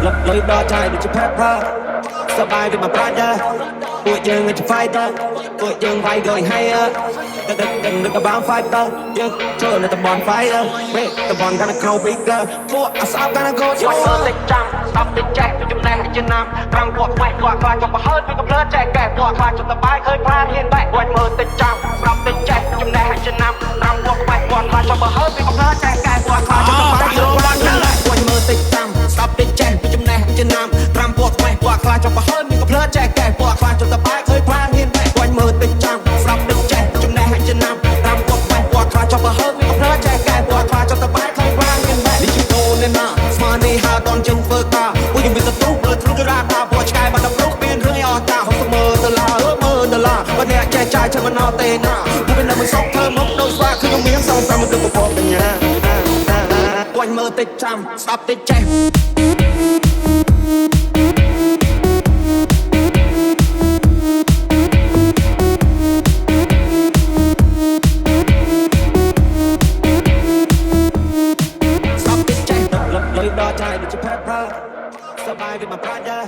លុយដល់ចាយដូចជា pepper សបាយដូចមកប្រាជ្ញាពួកយើងជា fighter ពួកយើងវាយដូច hater ដឹកកបាំ fighter យើងចូលនៅតំបន់ fire ពេលតំបន់កាន់តែ grow bigger ពួកអាស្អប់កាន់តែ go ជួយមើលតិចចាំស្ដាប់តិចចេះពីចំណេះជាណាំត្រង់ពួកខ្វេះពួកខ្លាចចុះប្រហើនពីកំភ្លើចែកកែពួកខ្លាចចុះតបាយឃើញប្រានហ៊ានបែកជួយមើលតិចចាំស្ដាប់តិចចេះពីចំណេះជាណាំត្រង់ពួកខ្វេះពួកខ្លាចចុះប្រហើនពីកំភ្លើចែកកែពួកខ្លាចចុះតបាយឃើញប្រានហ៊ានបែកជួយមើលតិចចាំស្ដាប់តិចចេះពីចំណេះជាណាំត្រង់ពួកខ្វេះពួកខ្លាចចុះប្រហើនពីកំភ្លើចែកកែពួកខ្លាចចុះតបាយឃើញប្រានហ៊ានបែកជួយមើលតិចចាំស្ដាប់តិចចេះពីចំណេះជាណាំត្រង់ពួកខ្វេះពួកខ្លាចចុះប្រហើនពីកំភ្លើចែកកែពួកខ្លាចចុះតបាយឃើញប្រានហ៊ានបែកនេះជាដូននេះណាស្មាននេះហៅតនជិញធ្វើការពួកយើងមានសត្វមើលទ្រុងរាតាពួកឆ្កែបាត់ដល់ព្រោះមានរឿងអស់តាហុកមើលដុល្លារមើលដុល្លារបើអ្នកចេះចាយចាំមិនអត់ទេណាពួកវានៅមិនសុខធ្វើមកដូចស្វាគឺមានសងតាមទៅប្រព័ន្ធបញ្ញាគាត់មើលតិចចាំស្ដាប់តិចចេះលុយដល់ចាយដូចជា pepper សបាយដូចមកប្រាជ្ញា